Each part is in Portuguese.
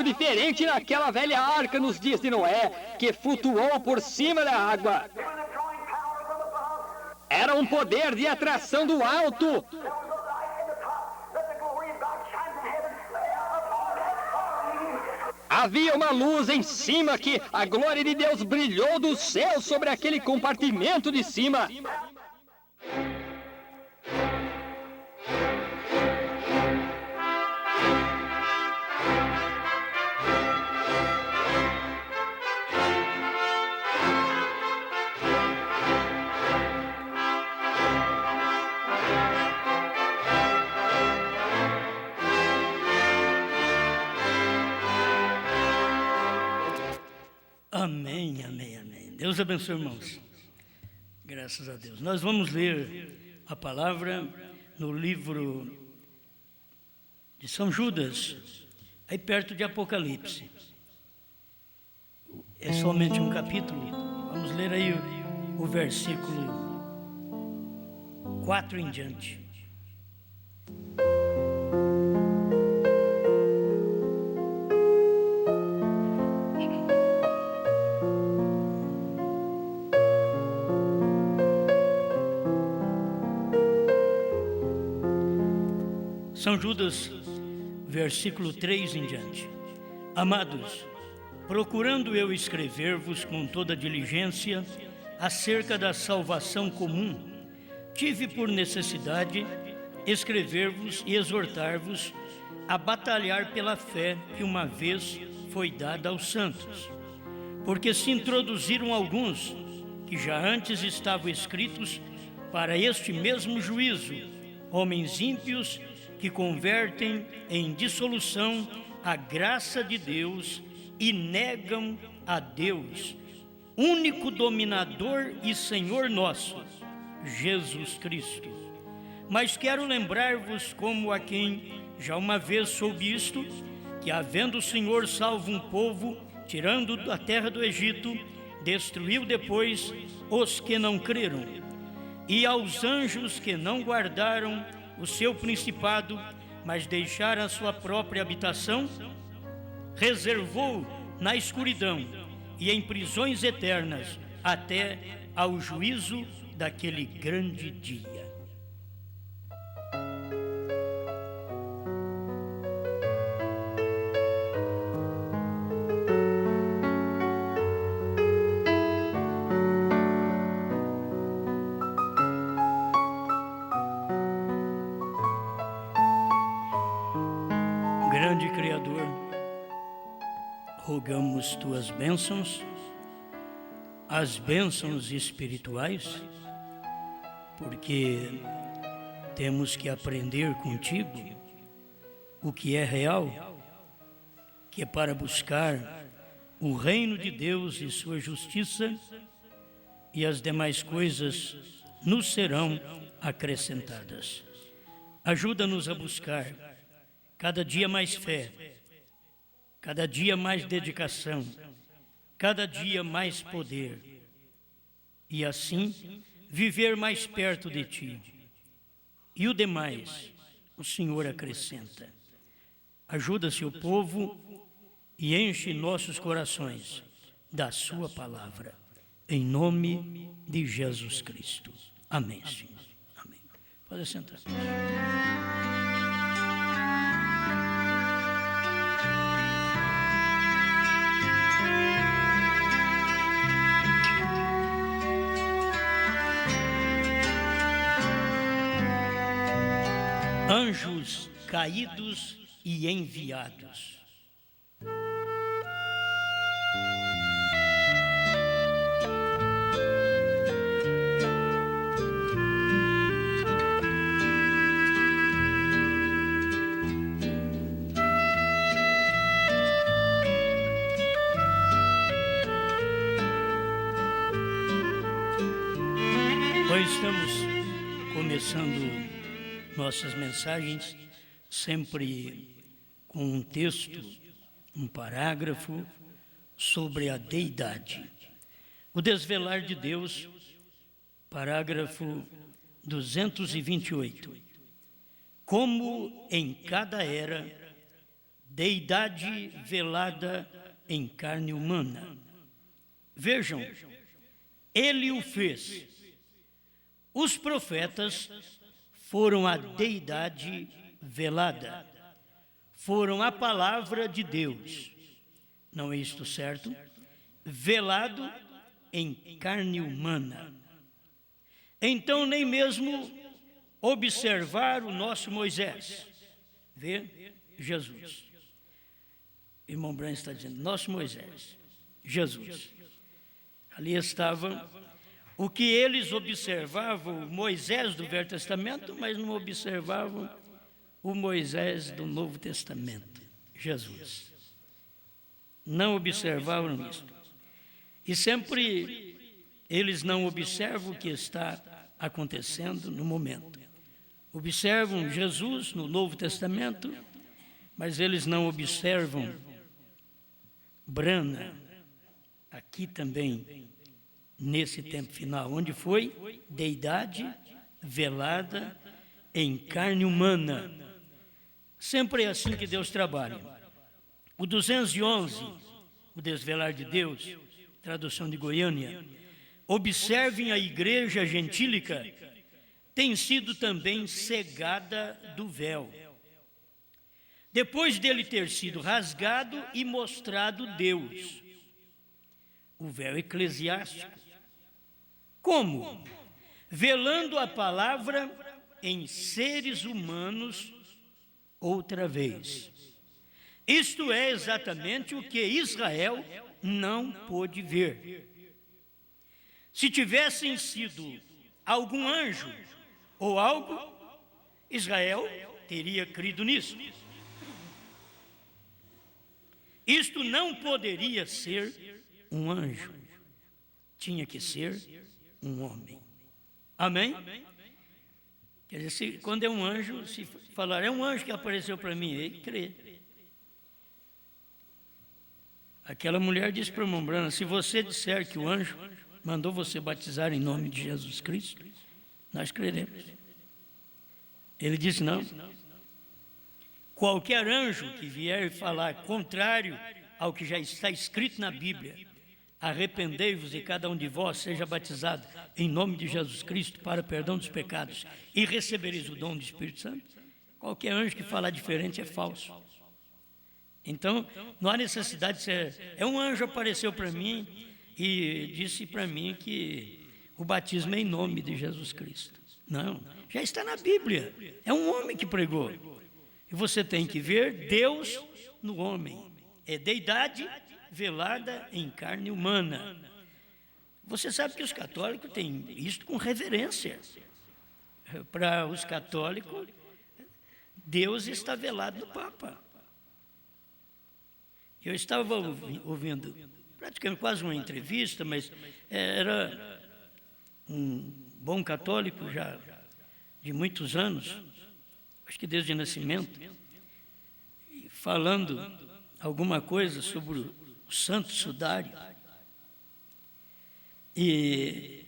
diferente naquela velha arca nos dias de Noé, que flutuou por cima da água. Era um poder de atração do alto. Havia uma luz em cima que a glória de Deus brilhou do céu sobre aquele compartimento de cima. Amém, amém, amém. Deus abençoe, irmãos. Graças a Deus. Nós vamos ler a palavra no livro de São Judas, aí perto de Apocalipse. É somente um capítulo. Vamos ler aí o versículo 4 em diante. São Judas, versículo 3 em diante. Amados, procurando eu escrever-vos com toda diligência acerca da salvação comum, tive por necessidade escrever-vos e exortar-vos a batalhar pela fé que uma vez foi dada aos santos. Porque se introduziram alguns que já antes estavam escritos para este mesmo juízo, homens ímpios que convertem em dissolução a graça de Deus e negam a Deus, único dominador e Senhor nosso, Jesus Cristo. Mas quero lembrar-vos, como a quem já uma vez soube isto, que havendo o Senhor salvo um povo, tirando da terra do Egito, destruiu depois os que não creram. E aos anjos que não guardaram o seu principado, mas deixaram a sua própria habitação, reservou na escuridão e em prisões eternas até ao juízo daquele grande dia. Grande Criador, rogamos tuas bênçãos, as bênçãos espirituais, porque temos que aprender contigo o que é real, que é para buscar o reino de Deus e sua justiça, e as demais coisas nos serão acrescentadas. Ajuda-nos a buscar cada dia mais fé, cada dia mais dedicação, cada dia mais poder, e assim viver mais perto de Ti. E o demais, o Senhor acrescenta. Ajuda seu povo e enche nossos corações da Sua palavra, em nome de Jesus Cristo. Amém, Senhor. Amém. Pode sentar. Anjos caídos e enviados. Hoje estamos começando nossas mensagens sempre com um texto, um parágrafo sobre a deidade. O desvelar de Deus, parágrafo 228. Como em cada era deidade velada em carne humana. Vejam, ele o fez. Os profetas foram a deidade velada, foram a palavra de Deus. Não é isto certo? Velado em carne humana. Então, nem mesmo observar o nosso Moisés. Vê? Jesus. Irmão Branham está dizendo, nosso Moisés, Jesus. Ali estava o que eles observavam, o Moisés do Velho Testamento, mas não observavam o Moisés do Novo Testamento, Jesus. Não observavam isto. E sempre eles não observam o que está acontecendo no momento. Observam Jesus no Novo Testamento, mas eles não observam Brana aqui também, nesse tempo final, onde foi deidade velada em carne humana. Sempre é assim que Deus trabalha. O 211, o desvelar de Deus, tradução de Goiânia, observem a igreja gentílica, tem sido também cegada do véu. Depois dele ter sido rasgado e mostrado Deus, o véu eclesiástico. Como? Velando a palavra em seres humanos outra vez. Isto é exatamente o que Israel não pôde ver. Se tivessem sido algum anjo ou algo, Israel teria crido nisso. Isto não poderia ser um anjo, tinha que ser um homem. Amém? Quer dizer, quando é um anjo, se falar, é um anjo que apareceu para mim, ele crê. Aquela mulher disse para o irmão Branham, se você disser que o anjo mandou você batizar em nome de Jesus Cristo, nós creremos. Ele disse, não. Qualquer anjo que vier falar contrário ao que já está escrito na Bíblia, arrependei-vos e cada um de vós seja batizado em nome de Jesus Cristo para perdão dos pecados e recebereis o dom do Espírito Santo. Qualquer anjo que falar diferente é falso. Então, não há necessidade de ser... um anjo apareceu para mim e disse para mim que o batismo é em nome de Jesus Cristo. Não, já está na Bíblia. É um homem que pregou. E você tem que ver Deus no homem. É deidade velada em carne humana. Você sabe que os católicos têm isto com reverência. Para os católicos, Deus está velado no Papa. Eu estava ouvindo praticamente quase uma entrevista, mas era um bom católico já de muitos anos, acho que desde o nascimento, falando alguma coisa sobre o Santo Sudário. E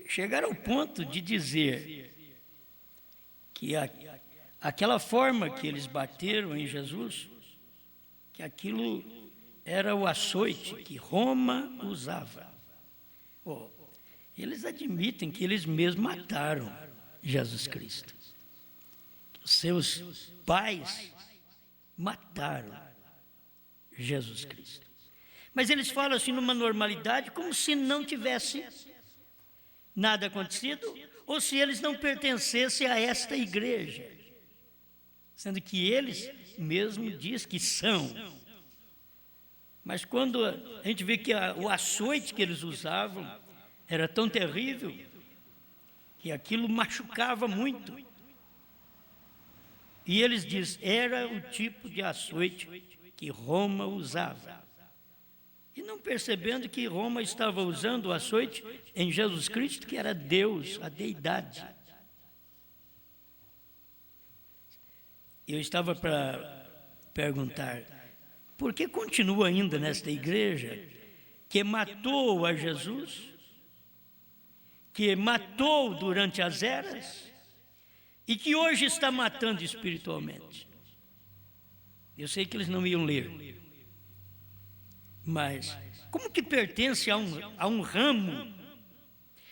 chegaram ao ponto de dizer que aquela forma que eles bateram em Jesus, que aquilo era o açoite que Roma usava. Eles admitem que eles mesmos mataram Jesus Cristo. Os seus pais mataram Jesus Cristo. Mas eles falam assim numa normalidade, como se não tivesse nada acontecido, ou se eles não pertencessem a esta igreja, sendo que eles mesmo diz que são. Mas quando a gente vê que o açoite que eles usavam era tão terrível que aquilo machucava muito. E eles dizem, era o tipo de açoite que Roma usava. E não percebendo que Roma estava usando o açoite em Jesus Cristo, que era Deus, a deidade. Eu estava para perguntar, por que continua ainda nesta igreja que matou a Jesus, que matou durante as eras e que hoje está matando espiritualmente? Eu sei que eles não iam ler. Mas como que pertence a um ramo,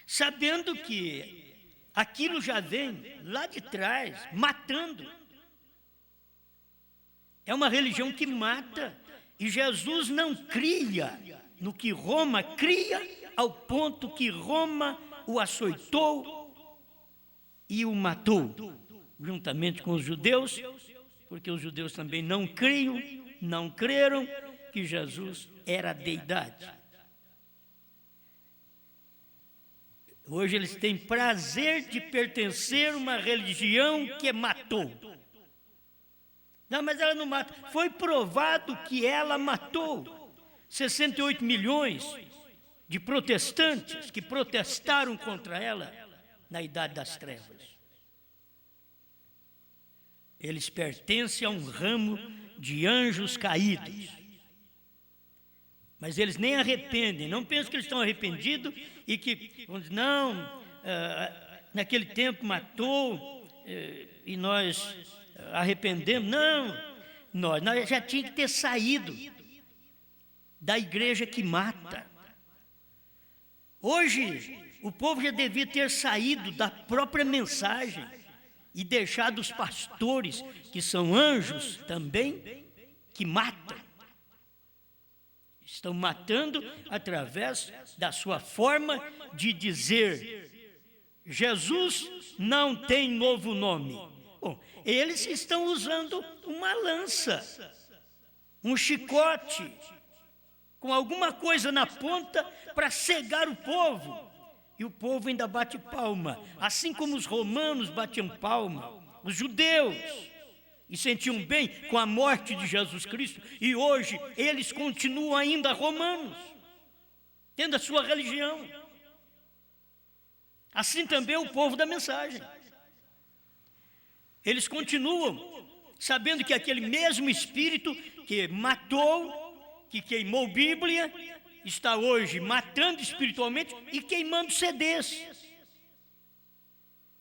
sabendo que aquilo já vem lá de trás, matando? É uma religião que mata. E Jesus não cria no que Roma cria, ao ponto que Roma o açoitou e o matou, juntamente com os judeus, porque os judeus também não creram que Jesus era a deidade. Hoje eles têm prazer de pertencer a uma religião que matou. Não, mas ela não mata. Foi provado que ela matou 68 milhões de protestantes que protestaram contra ela na Idade das Trevas. Eles pertencem a um ramo de anjos caídos. Mas eles nem arrependem, não pensam que eles estão arrependidos e que, naquele tempo matou e nós arrependemos. Não, nós já tínhamos que ter saído da igreja que mata. Hoje, o povo já devia ter saído da própria mensagem e deixado os pastores, que são anjos também, que matam. Estão matando através da sua forma de dizer: Jesus não tem novo nome. Bom, eles estão usando uma lança, um chicote, com alguma coisa na ponta para cegar o povo. E o povo ainda bate palma, assim como os romanos batiam palma, os judeus, e sentiam bem com a morte de Jesus Cristo, e hoje eles continuam ainda romanos, tendo a sua religião. Assim também o povo da mensagem. Eles continuam sabendo que aquele mesmo Espírito que matou, que queimou Bíblia, está hoje matando espiritualmente e queimando CDs.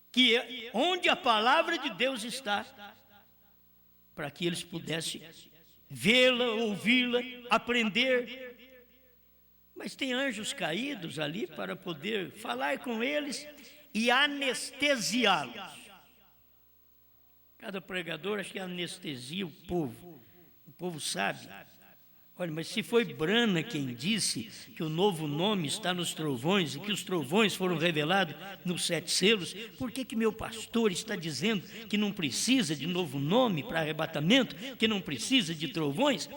Que é onde a palavra de Deus está, para que eles pudessem vê-la, ouvi-la, aprender. Mas tem anjos caídos ali para poder falar com eles e anestesiá-los. Cada pregador acho que anestesia o povo sabe. Olha, mas se foi Brana quem disse que o novo nome está nos trovões e que os trovões foram revelados nos 7 selos, por que meu pastor está dizendo que não precisa de novo nome para arrebatamento, que não precisa de trovões?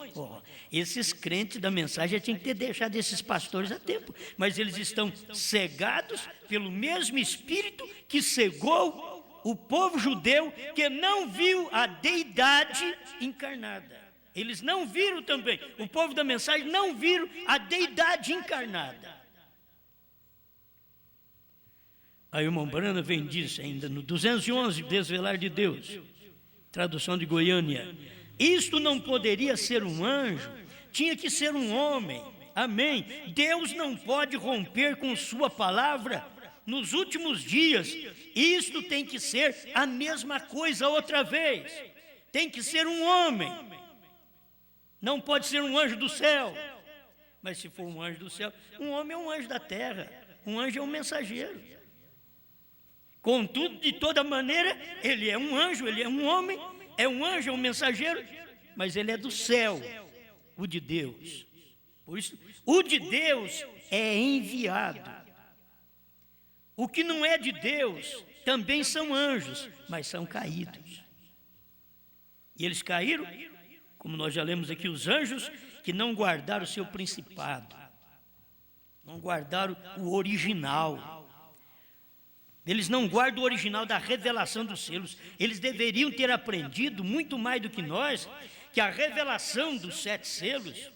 Esses crentes da mensagem tinham que ter deixado esses pastores a tempo, mas eles estão cegados pelo mesmo Espírito que cegou o povo judeu, que não viu a deidade encarnada. Eles não viram também, o povo da mensagem não viram a deidade encarnada. A irmã Brana vem disso ainda no 211, Desvelar de Deus, tradução de Goiânia. Isto não poderia ser um anjo, tinha que ser um homem. Amém. Deus não pode romper com sua palavra nos últimos dias. Isto tem que ser a mesma coisa outra vez. Tem que ser um homem. Não pode ser um anjo do céu. Mas se for um anjo do céu, um homem é um anjo da terra. Um anjo é um mensageiro. Contudo, de toda maneira, ele é um anjo, ele é um homem, é um anjo, é um mensageiro, mas ele é do céu, o de Deus. Por isso, o de Deus é enviado. O que não é de Deus também são anjos, mas são caídos. E eles caíram, como nós já lemos aqui, os anjos que não guardaram o seu principado, não guardaram o original. Eles não guardam o original da revelação dos selos. Eles deveriam ter aprendido muito mais do que nós, que a revelação dos 7 selos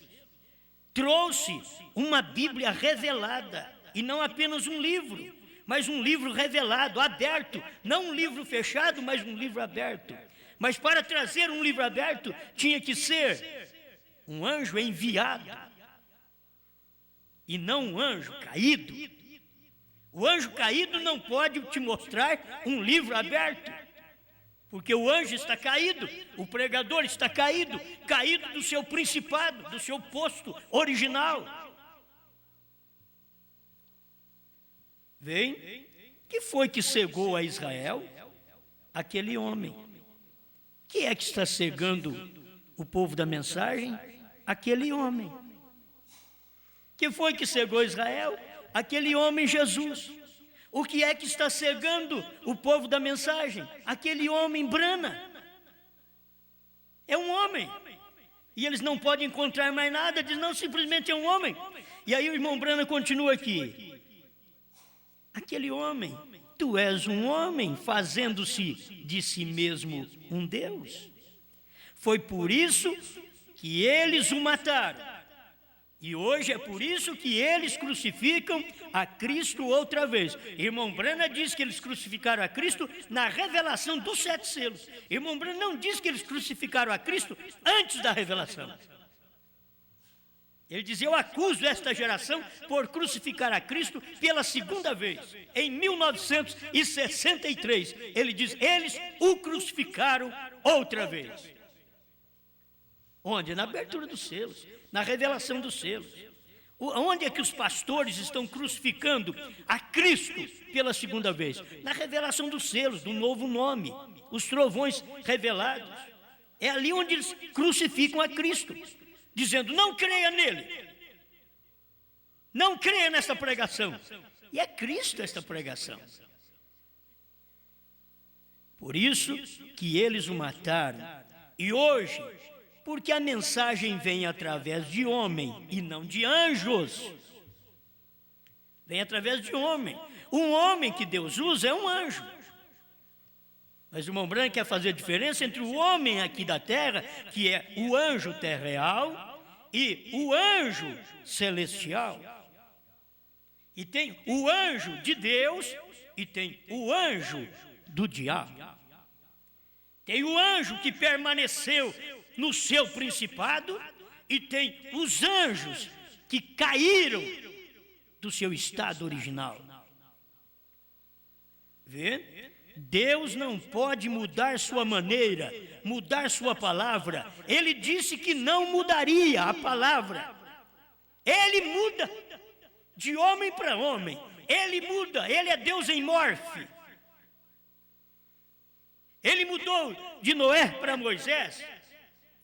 trouxe uma Bíblia revelada, e não apenas um livro, mas um livro revelado, aberto, não um livro fechado, mas um livro aberto. Mas para trazer um livro aberto, tinha que ser um anjo enviado, e não um anjo caído. O anjo caído não pode te mostrar um livro aberto, Porque o anjo está caído, o pregador está caído, caído do seu principado, do seu posto original. Vem, que foi que cegou a Israel? Aquele homem. Quem é que está cegando o povo da mensagem? Aquele homem. Que foi que cegou Israel? Aquele homem, Jesus. O que é que está cegando o povo da mensagem? Aquele homem, Brana. É um homem. E eles não podem encontrar mais nada, diz, não, simplesmente é um homem. E aí o irmão Brana continua aqui. Aquele homem, tu és um homem, fazendo-se de si mesmo um Deus. Foi por isso que eles o mataram. E hoje é por isso que eles crucificam a Cristo outra vez. Irmão Brana diz que eles crucificaram a Cristo na revelação dos 7 selos. Irmão Brana não diz que eles crucificaram a Cristo antes da revelação. Ele diz, eu acuso esta geração por crucificar a Cristo pela segunda vez. Em 1963, ele diz, eles o crucificaram outra vez. Onde? Na abertura dos selos, na revelação dos selos. Onde é que os pastores estão crucificando a Cristo pela segunda vez? Na revelação dos selos, do novo nome, os trovões revelados. É ali onde eles crucificam a Cristo, dizendo, não creia nele, não creia nessa pregação. E é Cristo esta pregação. Por isso que eles o mataram. E hoje, porque a mensagem vem através de homem e não de anjos. Vem através de homem. Um homem que Deus usa é um anjo. Mas o irmão Branco quer fazer a diferença entre o homem aqui da terra, que é o anjo terreal, e o anjo celestial. E tem o anjo de Deus e tem o anjo do diabo. Tem o anjo que permaneceu no seu principado e tem os anjos que caíram do seu estado original. Vê? Deus não pode mudar sua maneira, mudar sua palavra. Ele disse que não mudaria a palavra. Ele muda de homem para homem. Ele muda, ele é Deus em morfe. Ele mudou de Noé para Moisés.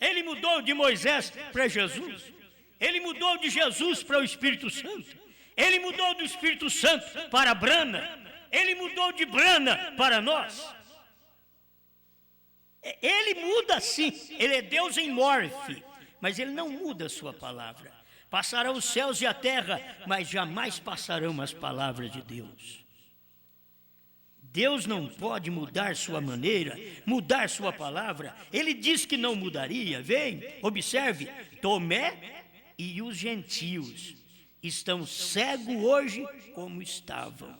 Ele mudou de Moisés para Jesus. Ele mudou de Jesus para o Espírito Santo. Ele mudou do Espírito Santo para Brana. Ele mudou de Brana para nós. Ele muda sim. Ele é Deus em morfe. Mas ele não muda a sua palavra. Passarão os céus e a terra, mas jamais passarão as palavras de Deus. Deus não pode mudar sua maneira, mudar sua palavra. Ele disse que não mudaria. Vem, observe, Tomé e os gentios estão cegos hoje como estavam.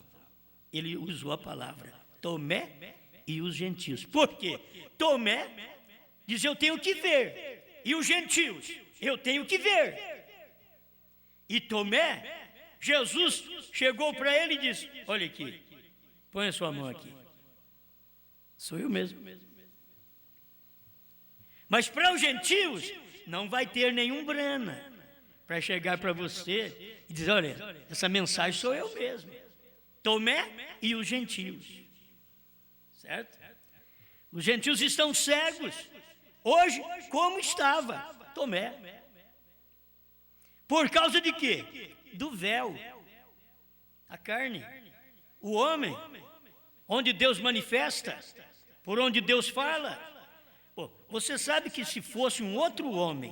Ele usou a palavra, Tomé e os gentios. Por quê? Tomé diz, eu tenho que ver. E os gentios, eu tenho que ver. E Tomé, Jesus chegou para ele e disse, olha aqui, põe a sua mão aqui. Sou eu mesmo. Mas para os gentios, não vai ter nenhum Brana para chegar para você e dizer, olha, essa mensagem sou eu mesmo. Tomé e os gentios. Certo? Os gentios estão cegos. Hoje, como estava Tomé. Por causa de quê? Do véu. A carne. O homem, onde Deus manifesta, por onde Deus fala. Pô, você sabe que se fosse um outro homem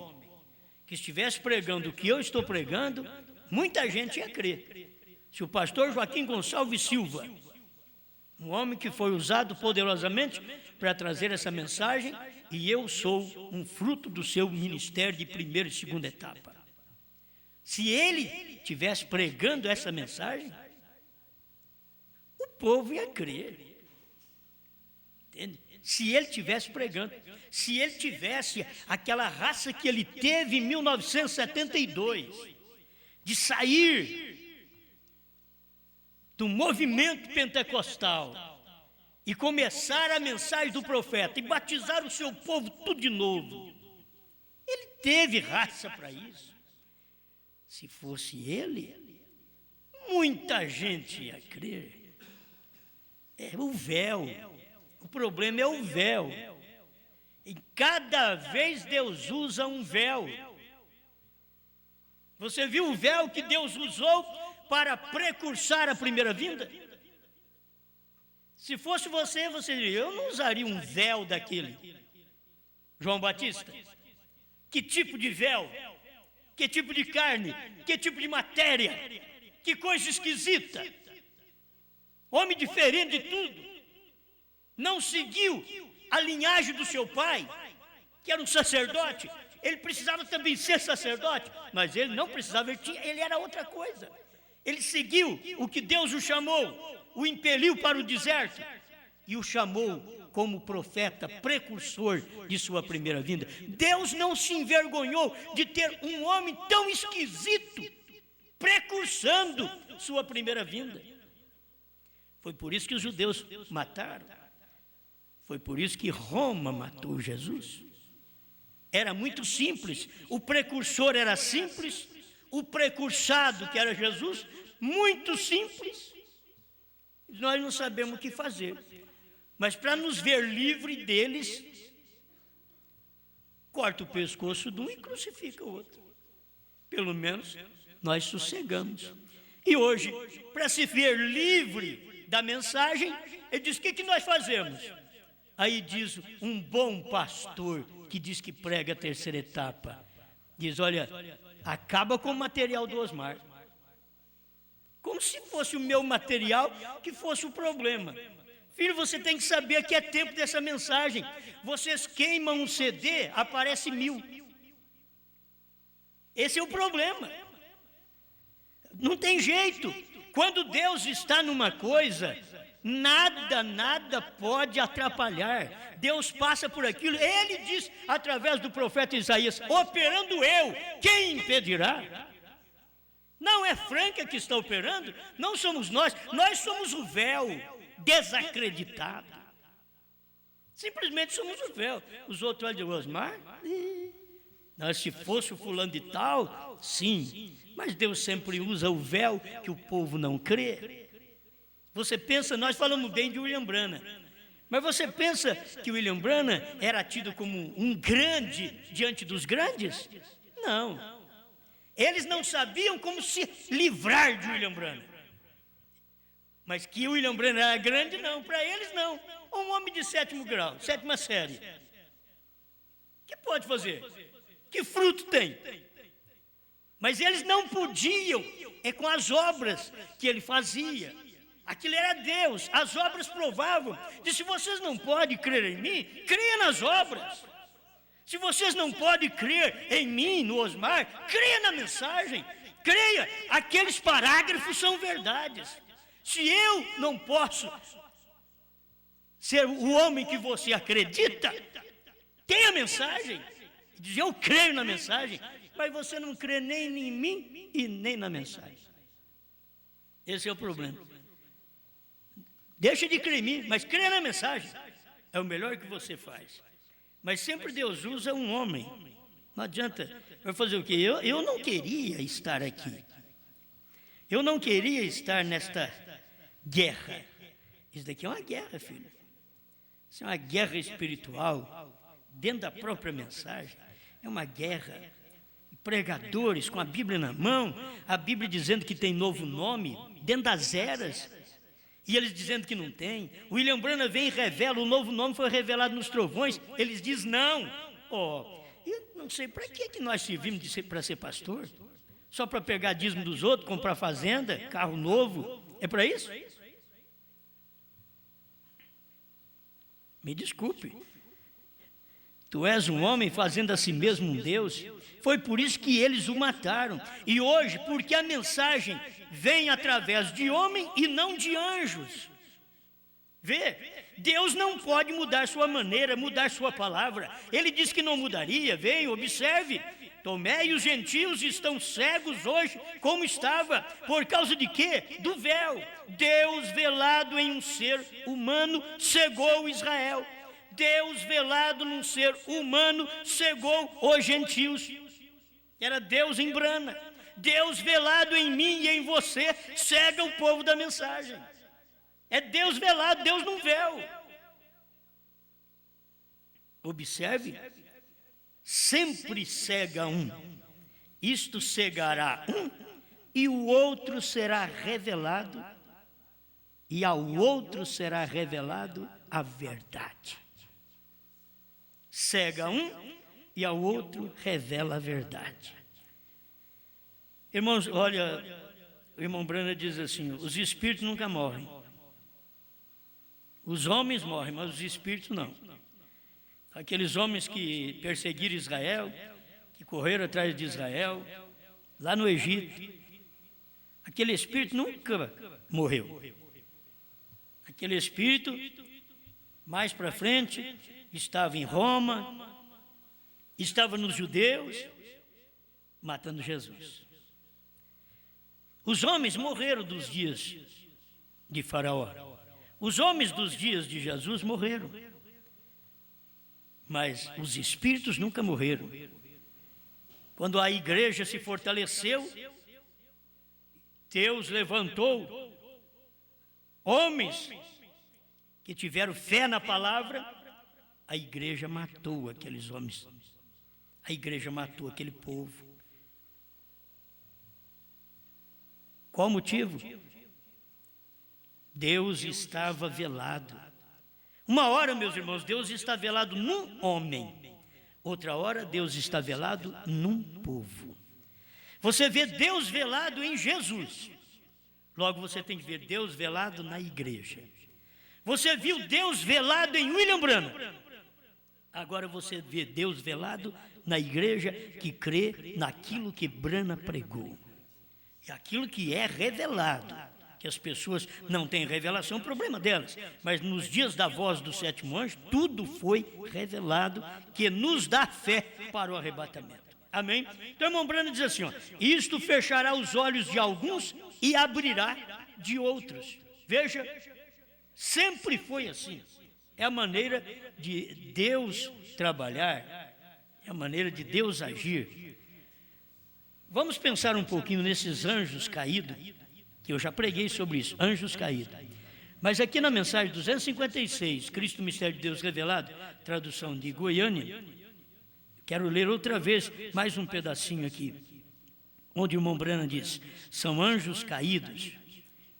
que estivesse pregando o que eu estou pregando, muita gente ia crer. Se o pastor Joaquim Gonçalves Silva, um homem que foi usado poderosamente para trazer essa mensagem, e eu sou um fruto do seu ministério de primeira e segunda etapa. Se ele estivesse pregando essa mensagem, o povo ia crer. Entende? Se ele estivesse pregando, se ele tivesse aquela raça que ele teve em 1972, de sair do movimento pentecostal e começar a mensagem do profeta e batizar o seu povo tudo de novo. Ele teve raça para isso. Se fosse ele, muita gente ia crer. É o véu. O problema é o véu. E cada vez Deus usa um véu. Você viu o véu que Deus usou para precursar a primeira vinda? Se fosse você diria, eu não usaria um véu daquele. João Batista, que tipo de véu? Que tipo de carne? Que tipo de matéria? Que coisa esquisita! Homem diferente de tudo. Não seguiu a linhagem do seu pai, que era um sacerdote. Ele precisava também ser sacerdote, mas ele não precisava, ele era outra coisa. Ele seguiu o que Deus o chamou, o impeliu para o deserto e o chamou como profeta precursor de sua primeira vinda. Deus não se envergonhou de ter um homem tão esquisito precursando sua primeira vinda. Foi por isso que os judeus mataram. Foi por isso que Roma matou Jesus. Era muito simples. O precursor era simples. O precursado, que era Jesus, muito simples. Nós não sabemos o que fazer. Mas para nos ver livre deles, corta o pescoço de um e crucifica o outro. Pelo menos nós sossegamos. E hoje, para se ver livre da mensagem, ele diz: o que nós fazemos? Aí diz um bom pastor que diz que prega a terceira etapa. Diz: olha, acaba com o material do Osmar. Como se fosse o meu material que fosse o problema. Filho, você tem que saber que é tempo dessa mensagem. Vocês queimam um CD, aparece 1000. Esse é o problema. Não tem jeito. Quando Deus está numa coisa, nada pode atrapalhar. Deus passa por aquilo. Ele diz através do profeta Isaías: operando eu, quem impedirá? Não é Franca que está operando, não somos nós somos o véu desacreditado. Simplesmente somos o véu. Os outros olham de Osmar, se fosse o fulano de tal, sim, mas Deus sempre usa o véu que o povo não crê. Você pensa, nós falamos bem de William Branham, mas você pensa que William Branham era tido como um grande diante dos grandes? Não. Eles não sabiam como se livrar de William Branham. Mas que William Branham era grande, não. Para eles, não. Um homem de 7º grau, 7ª série. O que pode fazer? Que fruto tem? Mas eles não podiam, é com as obras que ele fazia. Aquilo era Deus, as obras provavam. Se vocês não podem crer em mim, creia nas obras. Se vocês não podem crer em mim, no Osmar, creia na mensagem. Creia, aqueles parágrafos são verdades. Se eu não posso ser o homem que você acredita, tenha a mensagem. Diz: eu creio na mensagem, mas você não crê nem em mim e nem na mensagem. Esse é o problema. Deixa de crer em mim, mas creia na mensagem. É o melhor que você faz. Mas sempre Deus usa um homem. Não adianta. Vai fazer o quê? Eu não queria estar aqui. Eu não queria estar nesta guerra. Isso daqui é uma guerra, filho. Isso é uma guerra espiritual, dentro da própria mensagem. É uma guerra. Pregadores com a Bíblia na mão, a Bíblia dizendo que tem novo nome, dentro das eras. E eles dizendo que não tem. O William Branham vem e revela, o novo nome foi revelado nos trovões. Eles dizem não. Eu não sei para que nós servimos para ser pastor. Só para pegar dízimo dos outros, comprar fazenda, carro novo. É para isso? Me desculpe. Tu és um homem fazendo a si mesmo um Deus. Foi por isso que eles o mataram. E hoje, porque a mensagem vem através de homem e não de anjos. Vê, Deus não pode mudar sua maneira, mudar sua palavra. Ele disse que não mudaria. Vem, observe. Tomé e os gentios estão cegos hoje, como estava. Por causa de quê? Do véu. Deus velado em um ser humano cegou Israel. Deus velado num ser humano cegou os gentios. Era Deus em brana. Deus velado em mim e em você cega o povo da mensagem. É Deus velado, Deus num véu. Observe, sempre cega um. Isto cegará um e o outro será revelado, e ao outro será revelado a verdade. Cega um e ao outro revela a verdade. Irmãos, olha, o irmão Brana diz assim: os espíritos nunca morrem. Os homens morrem, mas os espíritos não. Aqueles homens que perseguiram Israel, que correram atrás de Israel, lá no Egito, aquele espírito nunca morreu. Aquele espírito, mais para frente, estava em Roma, estava nos judeus, matando Jesus. Os homens morreram dos dias de Faraó. Os homens dos dias de Jesus morreram. Mas os espíritos nunca morreram. Quando a igreja se fortaleceu, Deus levantou homens que tiveram fé na palavra, a igreja matou aqueles homens. A igreja matou aquele povo. Qual o motivo? Deus estava velado. Uma hora, meus irmãos, Deus está velado num homem. Outra hora, Deus está velado num povo. Você vê Deus velado em Jesus. Logo, você tem que ver Deus velado na igreja. Você viu Deus velado em William Branham. Agora você vê Deus velado na igreja que crê naquilo que Branham pregou. E aquilo que é revelado. Que as pessoas não têm revelação, é um problema delas. Mas nos dias da voz do sétimo anjo, tudo foi revelado que nos dá fé para o arrebatamento. Amém? Então, irmão Branham diz assim, ó, isto fechará os olhos de alguns e abrirá de outros. Veja, sempre foi assim. É a maneira de Deus trabalhar, é a maneira de Deus agir. Vamos pensar um pouquinho nesses anjos caídos, que eu já preguei sobre isso, anjos caídos. Mas aqui na mensagem 256, Cristo, Mistério de Deus Revelado, tradução de Goiânia, quero ler outra vez mais um pedacinho aqui, onde o irmão Branham diz, são anjos caídos.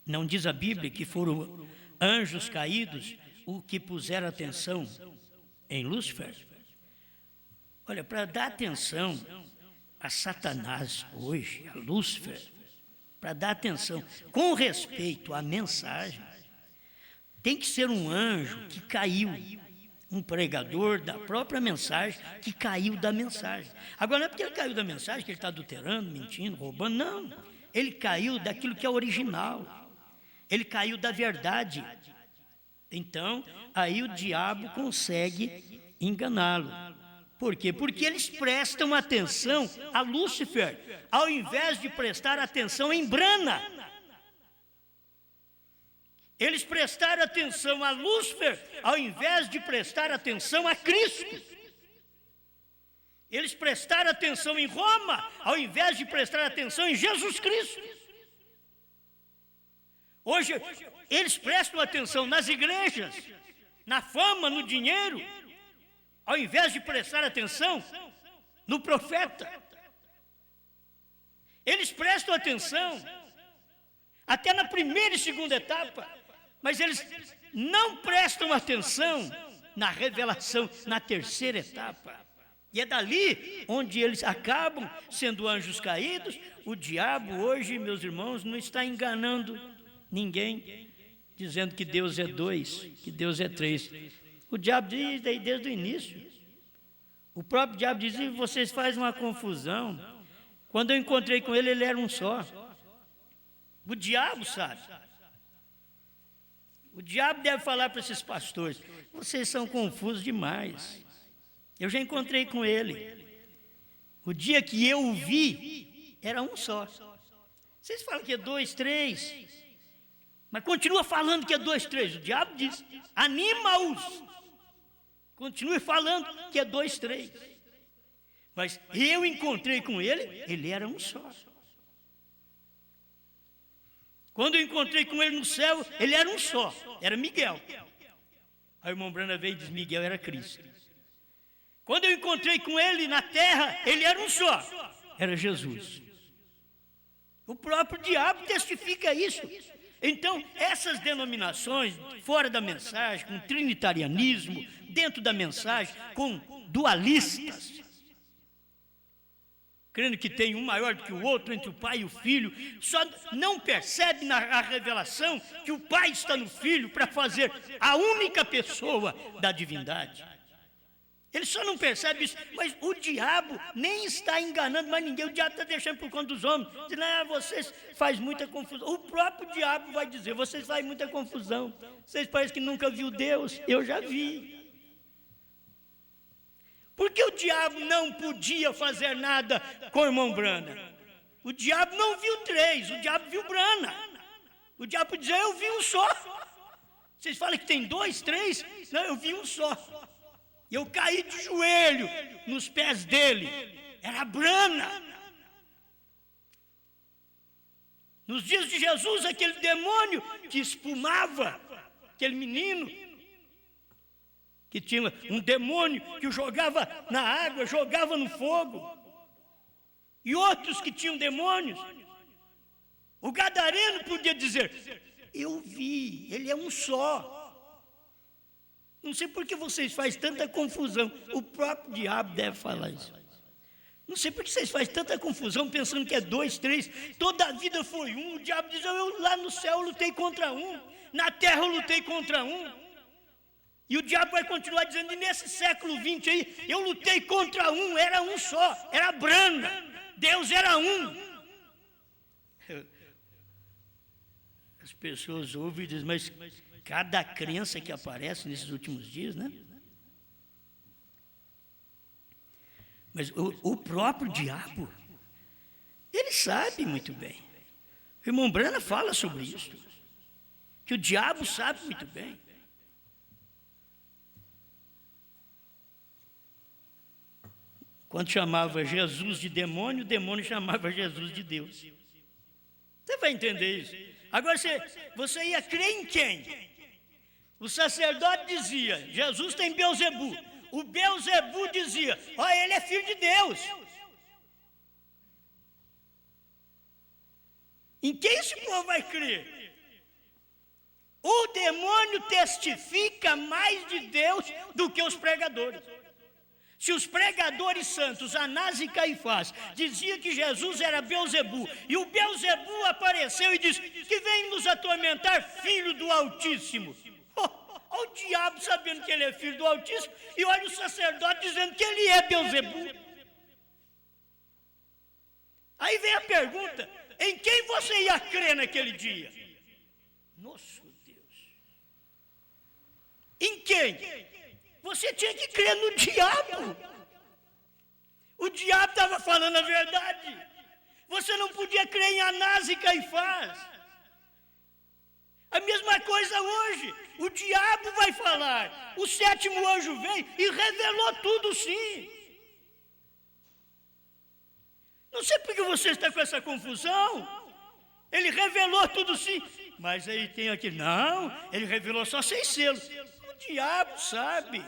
Não diz a Bíblia que foram anjos caídos o que puseram atenção em Lúcifer? Olha, para dar atenção a Satanás hoje, a Lúcifer, para dar atenção com respeito à mensagem, tem que ser um anjo que caiu, um pregador da própria mensagem que caiu da mensagem. Agora não é porque ele caiu da mensagem que ele está adulterando, mentindo, roubando, não. Ele caiu daquilo que é original, ele caiu da verdade. Então, aí o diabo consegue enganá-lo. Por quê? Porque eles prestam atenção a Lúcifer, ao invés de prestar atenção em Brana. Eles prestaram atenção a Lúcifer, ao invés de prestar atenção a Cristo. Eles prestaram atenção em Roma, ao invés de prestar atenção em Jesus Cristo. Hoje, eles prestam atenção nas igrejas, na fama, no dinheiro, ao invés de prestar atenção no profeta. Eles prestam atenção até na primeira e segunda etapa, mas eles não prestam atenção na revelação, na terceira etapa. E é dali onde eles acabam sendo anjos caídos. O diabo hoje, meus irmãos, não está enganando ninguém, dizendo que Deus é 2, que Deus é 3. O diabo diz daí desde o início. O próprio diabo diz, vocês fazem uma confusão. Quando eu encontrei com ele, ele era um só. O diabo sabe. O diabo deve falar para esses pastores, vocês são confusos demais. Eu já encontrei com ele. O dia que eu o vi, era um só. Vocês falam que é 2, 3, mas continua falando que é 2, 3. O diabo diz, anima-os. Continue falando que é 2, 3. Mas eu encontrei com ele, ele era um só. Quando eu encontrei com ele no céu, ele era um só, era Miguel. Aí o irmão Brana veio e disse, Miguel era Cristo. Quando eu encontrei com ele na terra, ele era um só, era Jesus. O próprio diabo testifica isso. Então, essas denominações, fora da mensagem, com trinitarianismo, dentro da mensagem, com dualistas, crendo que tem um maior do que o outro entre o Pai e o Filho, só não percebe na revelação que o Pai está no Filho para fazer a única pessoa da divindade. Ele só não percebe isso, mas o diabo nem está enganando mais ninguém, o diabo está deixando por conta dos homens, dizendo, vocês fazem muita confusão. O próprio diabo vai dizer, vocês fazem muita confusão, vocês parecem que nunca viu Deus, eu já vi. Porque o diabo não podia fazer nada com o irmão Brana? O diabo não viu 3, o diabo viu Brana. O diabo dizia, eu vi um só. Vocês falam que tem 2, 3? Não, eu vi um só. Eu caí de joelho nos pés dele. Era Brana. Nos dias de Jesus, aquele demônio que espumava, aquele menino, que tinha um demônio que o jogava na água, jogava no fogo, e outros que tinham demônios. O gadareno podia dizer, eu vi, ele é um só. Não sei por que vocês fazem tanta confusão. O próprio diabo deve falar isso. Não sei por que vocês fazem tanta confusão pensando que é 2, 3. Toda a vida foi um. O diabo diz, eu lá no céu lutei contra um. Na terra eu lutei contra um. E o diabo vai continuar dizendo, e nesse século 20 aí, eu lutei contra um, era um só, era Brana. Deus era um. As pessoas ouvem e dizem, mas cada crença que aparece nesses últimos dias, né? Mas o próprio diabo, ele sabe muito bem. O irmão Brana fala sobre isso, que o diabo sabe muito bem. Quando chamava Jesus de demônio, o demônio chamava Jesus de Deus. Você vai entender isso. Agora você ia crer em quem? O sacerdote dizia, Jesus tem Beelzebu. O Beelzebu dizia, ele é filho de Deus. Em quem esse povo vai crer? O demônio testifica mais de Deus do que os pregadores. Se os pregadores santos, Anás e Caifás, diziam que Jesus era Beelzebu, e o Beelzebu apareceu e disse, que vem nos atormentar, filho do Altíssimo. Olha o diabo sabendo que ele é filho do Altíssimo, e olha o sacerdote dizendo que ele é Beelzebu. Aí vem a pergunta, em quem você ia crer naquele dia? Nosso Deus. Em quem? Você tinha que crer no diabo. O diabo estava falando a verdade. Você não podia crer em Anás e Caifás. A mesma coisa hoje. O diabo vai falar. O 7º anjo veio e revelou tudo, sim. Não sei por que você está com essa confusão. Ele revelou tudo, sim. Mas aí tem aqui, não, ele revelou só 6 selos. O diabo sabe.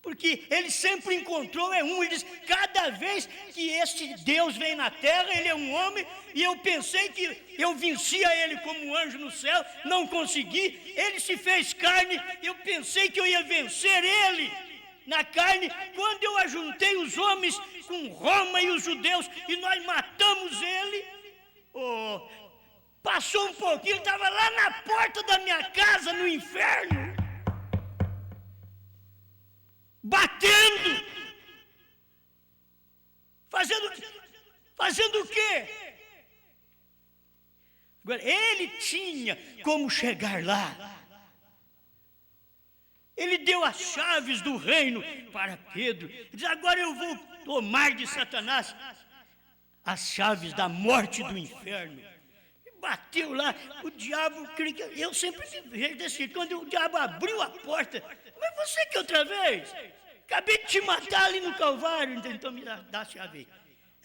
Porque ele sempre encontrou um. Ele diz, cada vez que este Deus vem na terra, ele é um homem, e eu pensei que eu vencia ele como um anjo no céu, não consegui, ele se fez carne, eu pensei que eu ia vencer ele na carne, quando eu ajuntei os homens com Roma e os judeus, e nós matamos ele, passou um pouquinho, ele estava lá na porta da minha casa, no inferno, batendo, fazendo o quê? Agora, ele tinha como chegar lá. Ele deu as chaves do reino para Pedro. Ele diz: agora eu vou tomar de Satanás as chaves da morte e do inferno. E bateu lá, o diabo, eu sempre vejo desse jeito, quando o diabo abriu a porta: mas você que outra vez? Acabei de te matar ali no Calvário, então me dá a chave aí.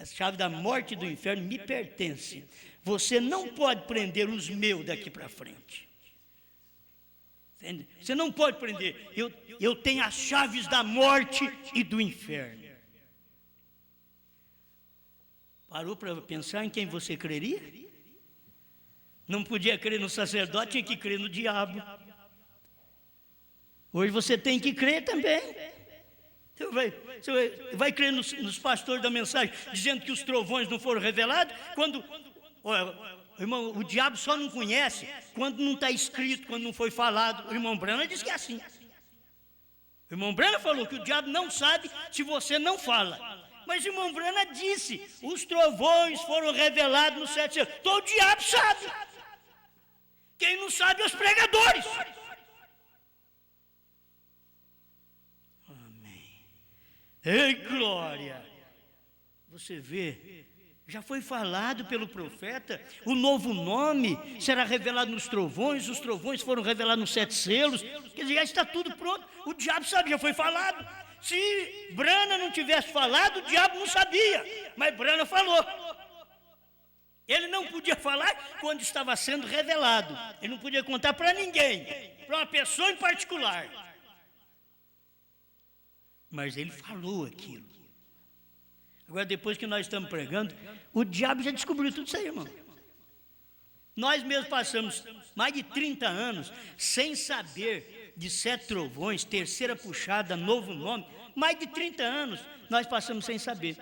A chave da morte e do inferno me pertence. Você não pode prender os meus daqui para frente. Entende? Você não pode prender. Eu tenho as chaves da morte e do inferno. Parou para pensar em quem você creria? Não podia crer no sacerdote, tinha que crer no diabo. Hoje você tem que crer também. Você vai crer nos pastores da mensagem, dizendo que os trovões não foram revelados, quando, irmão, o diabo só não conhece quando não está escrito, quando não foi falado. O irmão Brana disse que é assim. O irmão Brana falou que o diabo não sabe se você não fala. Mas o irmão Brana disse: os trovões foram revelados no 7 selos. Então o diabo sabe. Quem não sabe é os pregadores. Ei, glória! Você vê, já foi falado pelo profeta, o novo nome será revelado nos trovões, os trovões foram revelados nos 7 selos, quer dizer, já está tudo pronto, o diabo sabe, já foi falado. Se Brana não tivesse falado, o diabo não sabia, mas Brana falou. Ele não podia falar quando estava sendo revelado, ele não podia contar para ninguém, para uma pessoa em particular. Mas ele falou aquilo. Agora, depois que nós estamos pregando, o diabo já descobriu tudo isso aí, irmão. Nós mesmos passamos mais de 30 anos sem saber de 7 trovões, terceira puxada, novo nome. Mais de 30 anos nós passamos sem saber.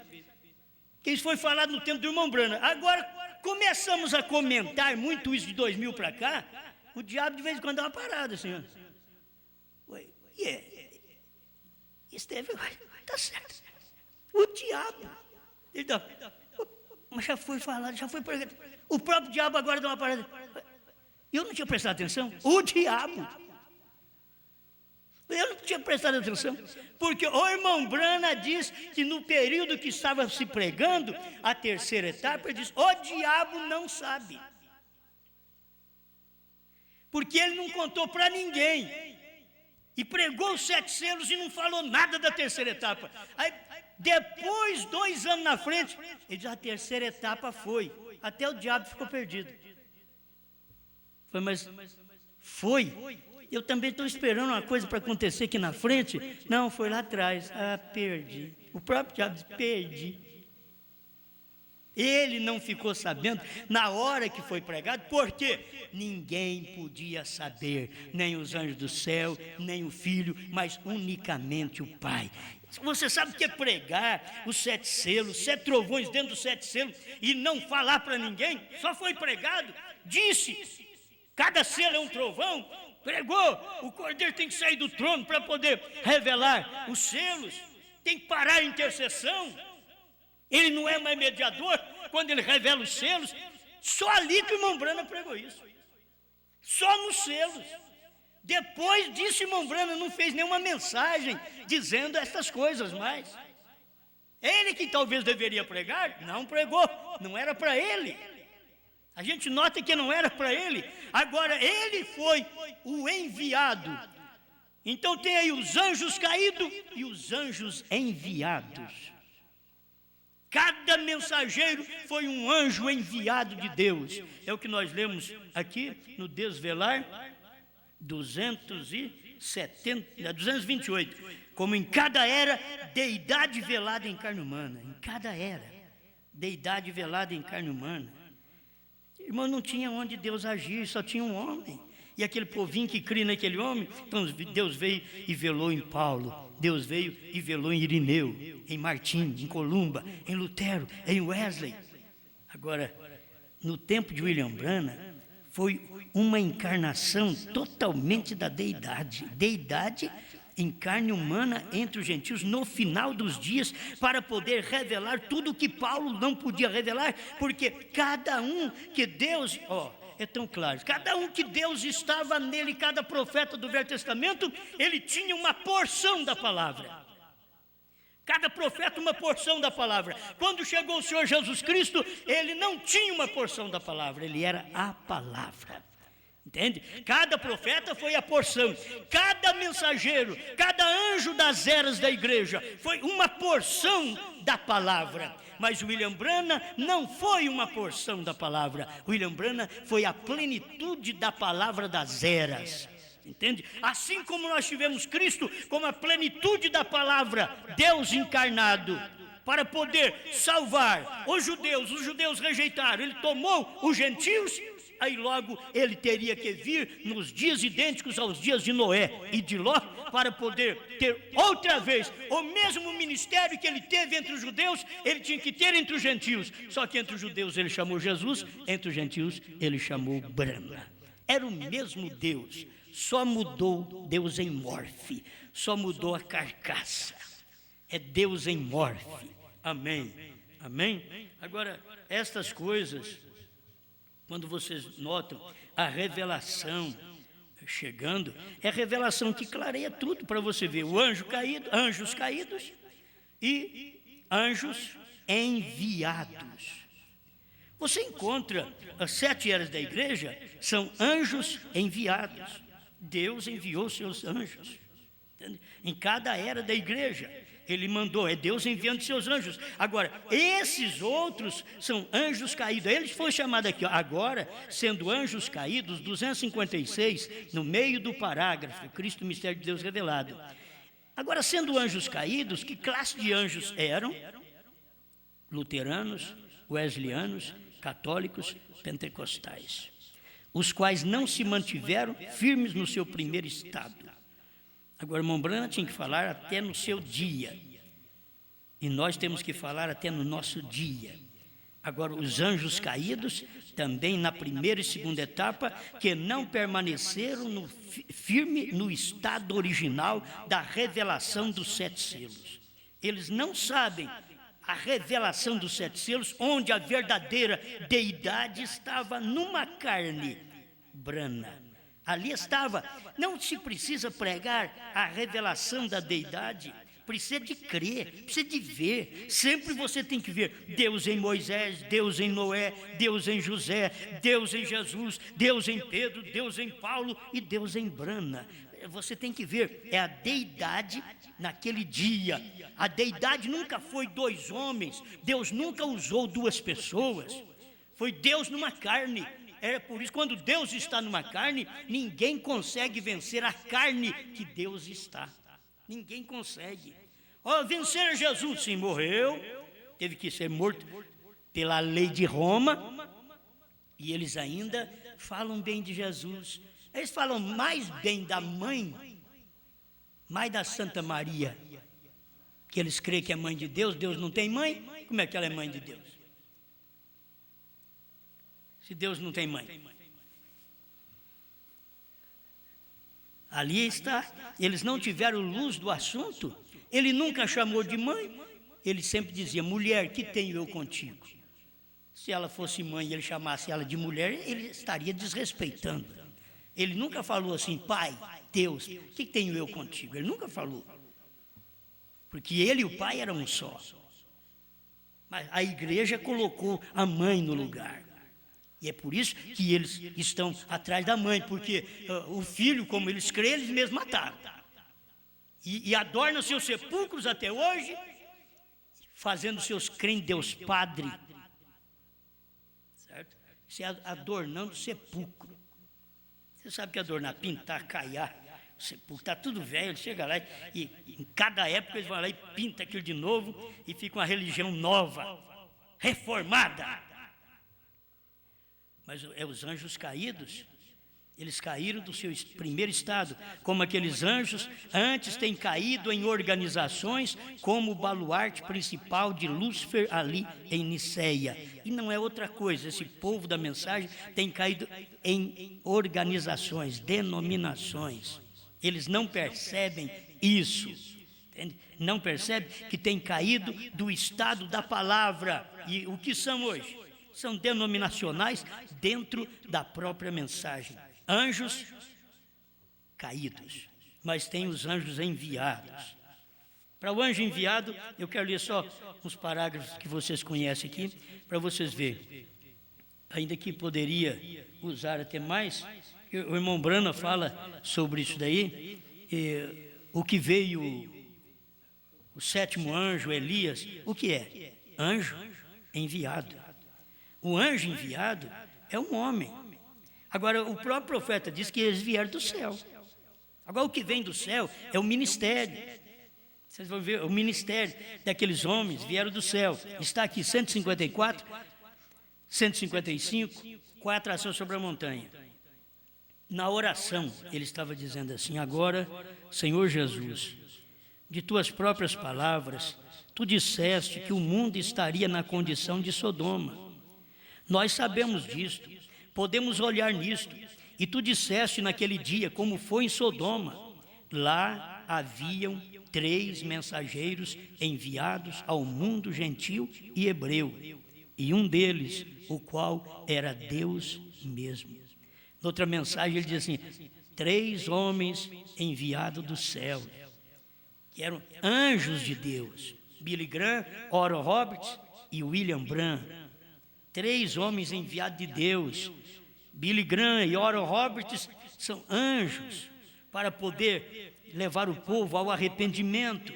Que isso foi falado no tempo do irmão Brana. Agora, começamos a comentar muito isso de 2000 para cá, o diabo de vez em quando dá uma parada, senhor. Esteve, está certo. O diabo, mas já foi falado, já foi pregado. O próprio diabo agora dá uma parada. Eu não tinha prestado atenção. O diabo. Eu não tinha prestado atenção. Porque o irmão Brana diz que no período que estava se pregando, a terceira etapa, ele diz: o diabo não sabe. Porque ele não contou para ninguém. E pregou os 7 selos e não falou nada da terceira etapa. Aí, depois, 2 anos na frente, ele diz: a terceira etapa foi. Até o diabo ficou perdido. Mas foi. Eu também estou esperando uma coisa para acontecer aqui na frente. Não, foi lá atrás. Ah, perdi. O próprio diabo disse: perdi. Ele não ficou sabendo na hora que foi pregado, porque ninguém podia saber, nem os anjos do céu, nem o Filho, mas unicamente o Pai. Você sabe o que é pregar os 7 selos, 7 trovões dentro dos 7 selos e não falar para ninguém? Só foi pregado, disse, cada selo é um trovão, pregou, o Cordeiro tem que sair do trono para poder revelar os selos, tem que parar a intercessão. Ele não é mais mediador quando ele revela os selos. Só ali que o irmão Brana pregou isso. Só nos selos. Depois disso, o irmão Brana não fez nenhuma mensagem dizendo essas coisas mais. Ele que talvez deveria pregar, não pregou. Não era para ele. A gente nota que não era para ele. Agora, ele foi o enviado. Então tem aí os anjos caídos e os anjos enviados. Cada mensageiro foi um anjo enviado de Deus. É o que nós lemos aqui no Desvelar 228. Como em cada era, deidade velada em carne humana. Em cada era, deidade velada em carne humana. Irmão, não tinha onde Deus agir, só tinha um homem. E aquele povinho que cria naquele homem, então Deus veio e velou em Paulo. Deus veio e velou em Irineu, em Martim, em Columba, em Lutero, em Wesley. Agora, no tempo de William Branham, foi uma encarnação totalmente da deidade. Deidade em carne humana entre os gentios no final dos dias, para poder revelar tudo o que Paulo não podia revelar, porque cada um que Deus... é tão claro. Cada um que Deus estava nele, cada profeta do Velho Testamento, ele tinha uma porção da palavra. Cada profeta uma porção da palavra. Quando chegou o Senhor Jesus Cristo, ele não tinha uma porção da palavra, ele era a palavra. Entende? Cada profeta foi a porção, cada mensageiro, cada anjo das eras da igreja foi uma porção da palavra. Mas William Branham não foi uma porção da palavra. William Branham foi a plenitude da palavra das eras. Entende? Assim como nós tivemos Cristo como a plenitude da palavra, Deus encarnado, para poder salvar os judeus rejeitaram, ele tomou os gentios, aí logo ele teria que vir nos dias idênticos aos dias de Noé e de Ló, para poder ter outra vez o mesmo ministério que ele teve entre os judeus, ele tinha que ter entre os gentios, só que entre os judeus ele chamou Jesus, entre os gentios ele chamou Branham. Era o mesmo Deus, só mudou Deus em morfe, só mudou a carcaça. É Deus em morfe. Amém. Amém? Agora, estas coisas, quando vocês notam a revelação chegando, é a revelação que clareia tudo para você ver. O anjo caído, anjos caídos e anjos enviados. Você encontra as 7 eras da igreja, são anjos enviados. Deus enviou seus anjos. Entende? Em cada era da igreja, ele mandou, é Deus enviando seus anjos. Agora, esses outros são anjos caídos. Eles foram chamados aqui, agora, sendo anjos caídos, 256, no meio do parágrafo, Cristo, mistério de Deus revelado. Agora, sendo anjos caídos, que classe de anjos eram? Luteranos, wesleyanos, católicos, pentecostais, os quais não se mantiveram firmes no seu primeiro estado. Agora, irmão Branham tinha que falar até no seu dia, e nós temos que falar até no nosso dia. Agora, os anjos caídos, também na primeira e segunda etapa, que não permaneceram firme no estado original da revelação dos 7 selos. Eles não sabem a revelação dos 7 selos, onde a verdadeira deidade estava numa carne brana. Ali estava. Não se precisa pregar a revelação da deidade, precisa de crer, precisa de ver. Sempre você tem que ver Deus em Moisés, Deus em Noé, Deus em José, Deus em Jesus, Deus em Pedro, Deus em Paulo e Deus em Branham. Você tem que ver, é a deidade naquele dia. A deidade nunca foi 2 homens, Deus nunca usou 2 pessoas, foi Deus numa carne. É por isso, quando Deus está numa carne, ninguém consegue vencer a carne que Deus está. Ninguém consegue. Vencer Jesus, sim, morreu, teve que ser morto pela lei de Roma, e eles ainda falam bem de Jesus. Eles falam mais bem da mãe, mais da Santa Maria, que eles creem que é mãe de Deus. Deus não tem mãe, como é que ela é mãe de Deus? Se Deus não tem mãe. Ali está, eles não tiveram luz do assunto, ele nunca chamou de mãe, ele sempre dizia, mulher, que tenho eu contigo? Se ela fosse mãe e ele chamasse ela de mulher, ele estaria desrespeitando. Ele nunca falou assim, pai, Deus, o que tenho eu contigo? Ele nunca falou. Porque ele e o pai eram um só. Mas a igreja colocou a mãe no lugar. E é por isso que eles estão atrás da mãe, porque o filho, como eles creem, eles mesmos mataram. E adornam seus sepulcros até hoje, fazendo seus crentes em Deus Padre. Certo? Isso é adornando o sepulcro. Você sabe que adornar, pintar, caiar, o sepulcro está tudo velho, ele chega lá e em cada época eles vão lá e pintam aquilo de novo e fica uma religião nova, reformada. Mas os anjos caídos, eles caíram do seu primeiro estado, como aqueles anjos antes têm caído em organizações, como o baluarte principal de Lúcifer ali em Niceia. E não é outra coisa, esse povo da mensagem tem caído em organizações, denominações. Eles não percebem isso, entende? Não percebem que tem caído do estado da palavra. E o que são hoje? são denominacionais dentro da própria mensagem. Anjos caídos, mas tem os anjos enviados. Para o anjo enviado, eu quero ler só uns parágrafos que vocês conhecem aqui, para vocês verem. Ainda que poderia usar até mais, o irmão Brana fala sobre isso daí, o que veio, o sétimo anjo, Elias, o que é? Anjo enviado. O anjo enviado é um homem. Agora, o próprio profeta diz que eles vieram do céu. Agora, o que vem do céu é o ministério. Vocês vão ver, o ministério daqueles homens vieram do céu. Está aqui 154, 155, com a atração sobre a montanha. Na oração, ele estava dizendo assim: agora, Senhor Jesus, de tuas próprias palavras, tu disseste que o mundo estaria na condição de Sodoma. Nós sabemos disto, podemos olhar nisto, e tu disseste naquele dia como foi em Sodoma. Lá haviam 3 mensageiros enviados ao mundo gentil e hebreu, e um deles, o qual era Deus mesmo. Noutra mensagem ele diz assim: 3 homens enviados do céu, que eram anjos de Deus, Billy Graham, Oral Roberts e William Branham. 3 homens enviados de Deus, Billy Graham e Oral Roberts, são anjos para poder levar o povo ao arrependimento,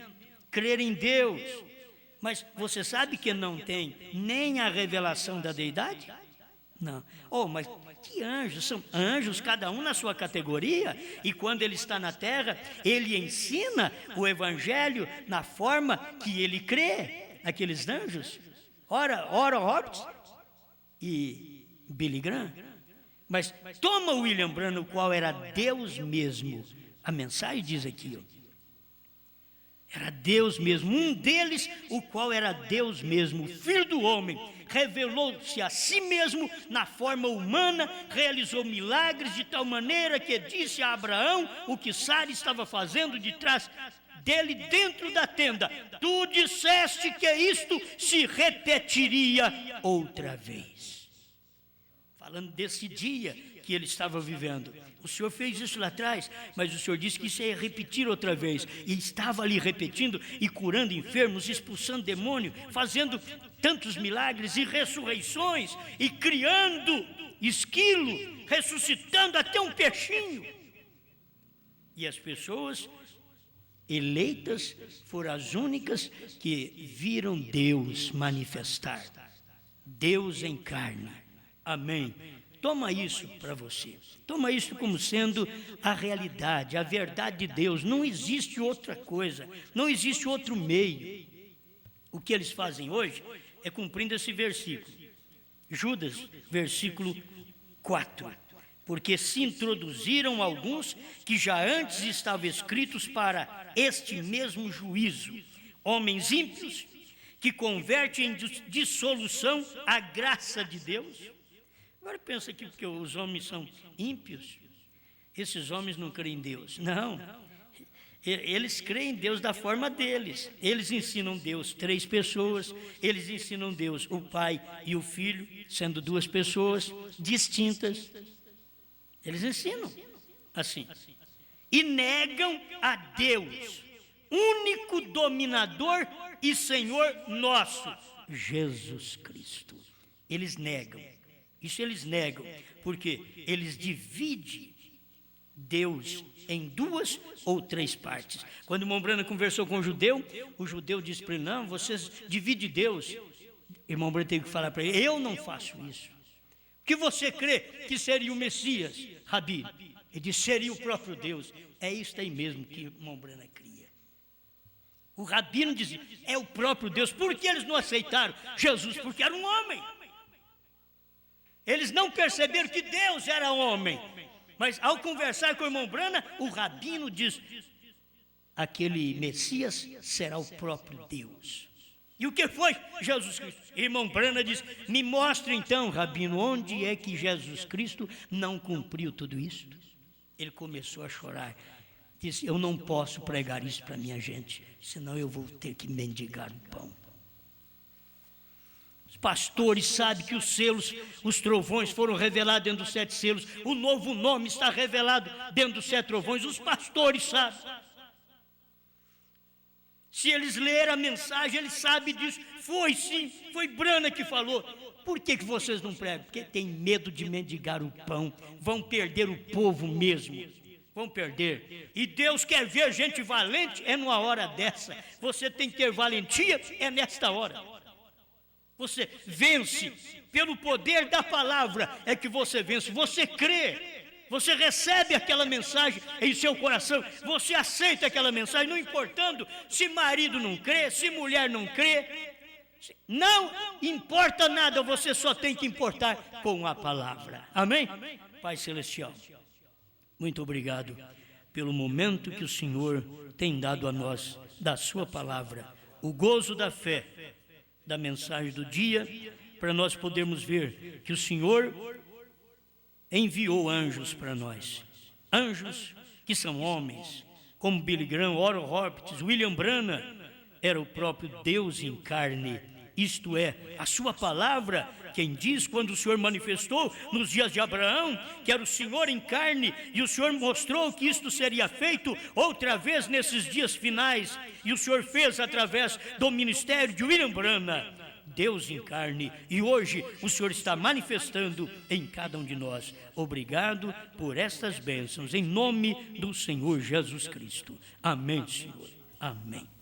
crer em Deus. Mas você sabe que não tem nem a revelação da deidade? Não. Oh, mas que anjos? São anjos, cada um na sua categoria, e quando ele está na terra, ele ensina o evangelho na forma que ele crê, aqueles anjos. Ora Roberts e Billy Graham. Mas toma William Branham, o qual era Deus mesmo. A mensagem diz aqui, era Deus mesmo, um deles, o qual era Deus mesmo, filho do homem, revelou-se a si mesmo na forma humana, realizou milagres de tal maneira que disse a Abraão o que Sara estava fazendo de trás dele dentro da tenda: tu disseste que isto se repetiria outra vez. Falando desse dia que ele estava vivendo. O Senhor fez isso lá atrás, mas o Senhor disse que isso ia repetir outra vez. E estava ali repetindo e curando enfermos, expulsando demônio, fazendo tantos milagres e ressurreições, e criando esquilo, ressuscitando até um peixinho. E as pessoas eleitas foram as únicas que viram Deus manifestar. Deus em carne. Amém. Toma isso para você. Toma isso como sendo a realidade, a verdade de Deus. Não existe outra coisa, não existe outro meio. O que eles fazem hoje é cumprindo esse versículo. Judas, versículo 4. Porque se introduziram alguns que já antes estavam escritos para este mesmo juízo, homens ímpios que convertem em dissolução a graça de Deus. Agora pensa aqui, porque os homens são ímpios, esses homens não creem em Deus. Não, eles creem em Deus da forma deles. Eles ensinam Deus 3 pessoas, eles ensinam Deus o Pai e o Filho, sendo 2 pessoas distintas. Eles ensinam assim. E negam a Deus, único dominador e Senhor nosso, Jesus Cristo. Eles negam. Isso eles negam, porque eles dividem Deus em 2 ou 3 partes. Quando o irmão Brana conversou com o judeu disse para ele: não, vocês dividem Deus. O irmão Brana teve que falar para ele: eu não faço isso. O que você crê que seria o Messias, Rabi? Ele disse: seria o próprio Deus. É isso aí mesmo que o irmão Brana cria. O Rabino dizia: é o próprio Deus. Por que eles não aceitaram Jesus? Porque era um homem. Eles não perceberam que Deus era homem. Mas ao conversar com o irmão Brana, o Rabino diz: aquele Messias será o próprio Deus. E o que foi Jesus Cristo? Irmão Brana diz: me mostre então, Rabino, onde é que Jesus Cristo não cumpriu tudo isso? Ele começou a chorar. Disse: eu não posso pregar isso para minha gente, senão eu vou ter que mendigar o pão. pastores sabem que os selos, os trovões foram revelados dentro dos 7 selos. O novo nome está revelado dentro dos 7 trovões. Os pastores sabem. Se eles lerem a mensagem, eles sabem disso. Foi sim, foi Brana que falou. Por que vocês não pregam? Porque tem medo de mendigar o pão. Vão perder o povo mesmo. Vão perder. E Deus quer ver gente valente, é numa hora dessa. Você tem que ter valentia, é nesta hora. Você vence pelo poder da palavra, é que você vence. Você crê, você recebe aquela mensagem em seu coração, você aceita aquela mensagem, não importando se marido não crê, se mulher não crê. Não importa nada, você só tem que importar com a palavra. Amém? Pai Celestial, muito obrigado pelo momento que o Senhor tem dado a nós, da sua palavra, o gozo da fé, da mensagem do dia, para nós podermos ver que o Senhor enviou anjos para nós. Anjos que são homens, como Billy Graham, Oral Roberts, William Branham, era o próprio Deus em carne. Isto é, a sua palavra, quem diz quando o Senhor manifestou nos dias de Abraão, que era o Senhor em carne, e o Senhor mostrou que isto seria feito outra vez nesses dias finais, e o Senhor fez através do ministério de William Branham, Deus em carne, e hoje o Senhor está manifestando em cada um de nós. Obrigado por estas bênçãos, em nome do Senhor Jesus Cristo. Amém, Senhor. Amém.